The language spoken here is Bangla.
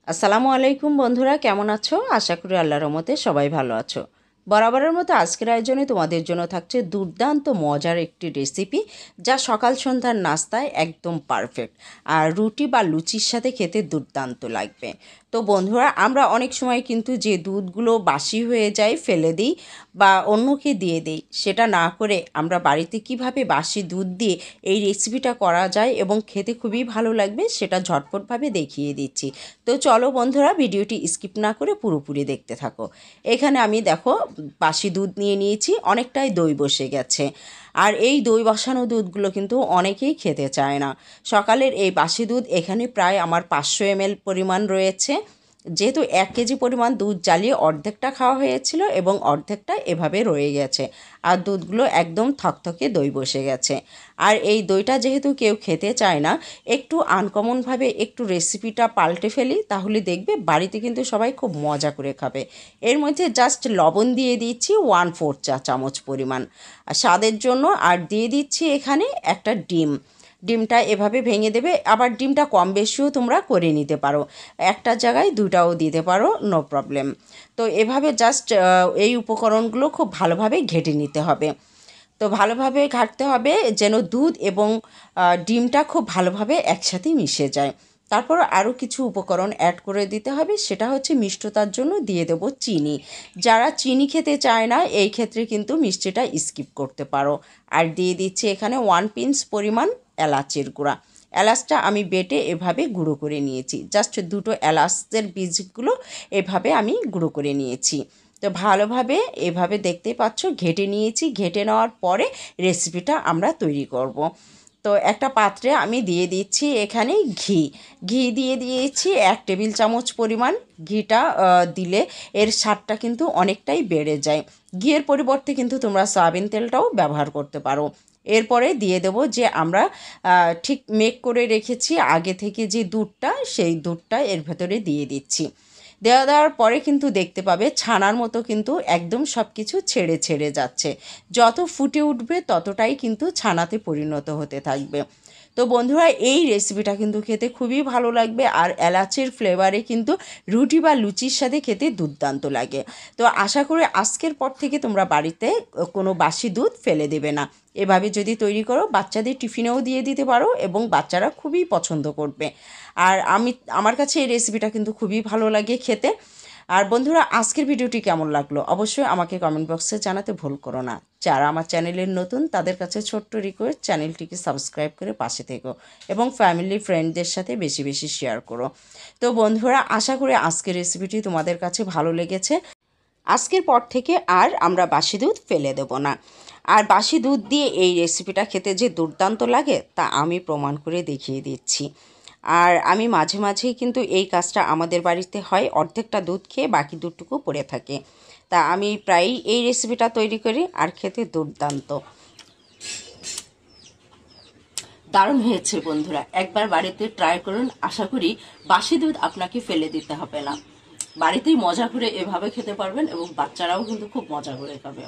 আসসালামু আলাইকুম বন্ধুরা, কেমন আছো? আশা করি আল্লাহর রহমতে সবাই ভালো আছো। বরাবরের মতো আজকের আয়োজনে তোমাদের জন্য থাকছে দুর্দান্ত মজার একটি রেসিপি, যা সকাল সন্ধ্যার নাস্তায় একদম পারফেক্ট আর রুটি বা লুচির সাথে খেতে দুর্দান্ত লাগবে। তো বন্ধুরা, আমরা অনেক সময় কিন্তু যে দুধগুলো বাসি হয়ে যায় ফেলে দিই বা অন্যকে দিয়ে দিই, সেটা না করে আমরা বাড়িতে কিভাবে বাসি দুধ দিয়ে এই রেসিপিটা করা যায় এবং খেতে খুবই ভালো লাগবে সেটা ঝটপটভাবে দেখিয়ে দিচ্ছি। তো চলো বন্ধুরা, ভিডিওটি স্কিপ না করে পুরোপুরি দেখতে থাকো। এখানে আমি দেখো বাসি দুধ নিয়ে নিয়েছি, অনেকটাই দই বসে গেছে। আর এই দই বসানো দুধগুলো কিন্তু অনেকেই খেতে চায় না। সকালের এই বাসি দুধ এখানে প্রায় আমার 500 ml পরিমাণ রয়েছে। যেহেতু 1 কেজি পরিমাণ দুধ জ্বালিয়ে অর্ধেকটা খাওয়া হয়েছিল এবং অর্ধেকটা এভাবে রয়ে গেছে, আর দুধগুলো একদম থকথকে দই বসে গেছে। আর এই দইটা যেহেতু কেউ খেতে চায় না, একটু আনকমনভাবে একটু রেসিপিটা পাল্টে ফেলি, তাহলে দেখবে বাড়িতে কিন্তু সবাই খুব মজা করে খাবে। এর মধ্যে জাস্ট লবণ দিয়ে দিচ্ছি 1/4 চা চামচ পরিমাণ স্বাদের জন্য, আর দিয়ে দিচ্ছি এখানে একটা ডিমটা এভাবে ভেঙে দেবে। আবার ডিমটা কম বেশিও তোমরা করে নিতে পারো, একটা জায়গায় দুটাও দিতে পারো, নো প্রবলেম। তো এভাবে জাস্ট এই উপকরণগুলো খুব ভালোভাবে ঘেটে নিতে হবে। তো ভালোভাবে ঘাটতে হবে যেন দুধ এবং ডিমটা খুব ভালোভাবে একসাথে মিশে যায়। তারপর আরও কিছু উপকরণ অ্যাড করে দিতে হবে, সেটা হচ্ছে মিষ্টতার জন্য দিয়ে দেব চিনি। যারা চিনি খেতে চায় না, এই ক্ষেত্রে কিন্তু মিষ্টিটা স্কিপ করতে পারো। আর দিয়ে দিচ্ছি এখানে 1 পিঞ্চ পরিমাণ এলাচের গুঁড়া। এলাচটা আমি বেটে এভাবে গুঁড়ো করে নিয়েছি, জাস্ট দুটো এলাচের বীজগুলো এভাবে আমি গুঁড়ো করে নিয়েছি। তো ভালোভাবে এভাবে দেখতে পাচ্ছ ঘেটে নিয়েছি। ঘেটে নেওয়ার পরে রেসিপিটা আমরা তৈরি করব। তো একটা পাত্রে আমি দিয়ে দিচ্ছি এখানে ঘি দিয়ে দিয়েছি 1 টেবিল চামচ পরিমাণ। ঘিটা দিলে এর স্বাদটা কিন্তু অনেকটাই বেড়ে যায়। ঘিয়ের পরিবর্তে কিন্তু তোমরা সয়াবিন তেলটাও ব্যবহার করতে পারো। এরপরে দিয়ে দেবো যে আমরা ঠিক মেক করে রেখেছি আগে থেকে যে দুধটা, সেই দুধটা এর ভেতরে দিয়ে দিচ্ছি। দেওয়ার পরে কিন্তু দেখতে পাবে ছানার মতো কিন্তু একদম সব কিছু ছেড়ে ছেড়ে যাচ্ছে। যত ফুটে উঠবে ততটাই কিন্তু ছানাতে পরিণত হতে থাকবে। তো বন্ধুরা, এই রেসিপিটা কিন্তু খেতে খুবই ভালো লাগবে, আর এলাচের ফ্লেভারে কিন্তু রুটি বা লুচির সাথে খেতে দুর্দান্ত লাগে। তো আশা করি আজকের পর থেকে তোমরা বাড়িতে কোনো বাসি দুধ ফেলে দেবে না। এভাবে যদি তৈরি করো, বাচ্চাদের টিফিনেও দিয়ে দিতে পারো এবং বাচ্চারা খুবই পছন্দ করবে। আর আমার কাছে এই রেসিপিটা কিন্তু খুবই ভালো লাগে খেতে। আর বন্ধুরা, আজকের ভিডিওটি কেমন লাগলো অবশ্যই আমাকে কমেন্ট বক্সে জানাতে ভুল করো না। যারা আমার চ্যানেলের নতুন, তাদের কাছে ছোট্ট রিকোয়েস্ট, চ্যানেলটিকে সাবস্ক্রাইব করে পাশে থেকো এবং ফ্যামিলি ফ্রেন্ডদের সাথে বেশি বেশি শেয়ার করো। তো বন্ধুরা, আশা করি আজকের রেসিপিটি তোমাদের কাছে ভালো লেগেছে। আজকের পর থেকে আর আমরা বাসি দুধ ফেলে দেব না। আর বাসি দুধ দিয়ে এই রেসিপিটা খেতে যে দুর্দান্ত লাগে তা আমি প্রমাণ করে দেখিয়ে দিচ্ছি। আর আমি মাঝে মাঝেই কিন্তু এই কাজটা আমাদের বাড়িতে হয়, অর্ধেকটা দুধ খেয়ে বাকি দুধটুকু পড়ে থাকে। তা আমি প্রায়ই এই রেসিপিটা তৈরি করি, আর খেতে দুর্দান্ত দারুণ হয়েছে। বন্ধুরা, একবার বাড়িতে ট্রাই করুন, আশা করি বাসি দুধ আপনাকে ফেলে দিতে হবে না। বাড়িতেই মজা করে এভাবে খেতে পারবেন এবং বাচ্চারাও কিন্তু খুব মজা করে খাবে।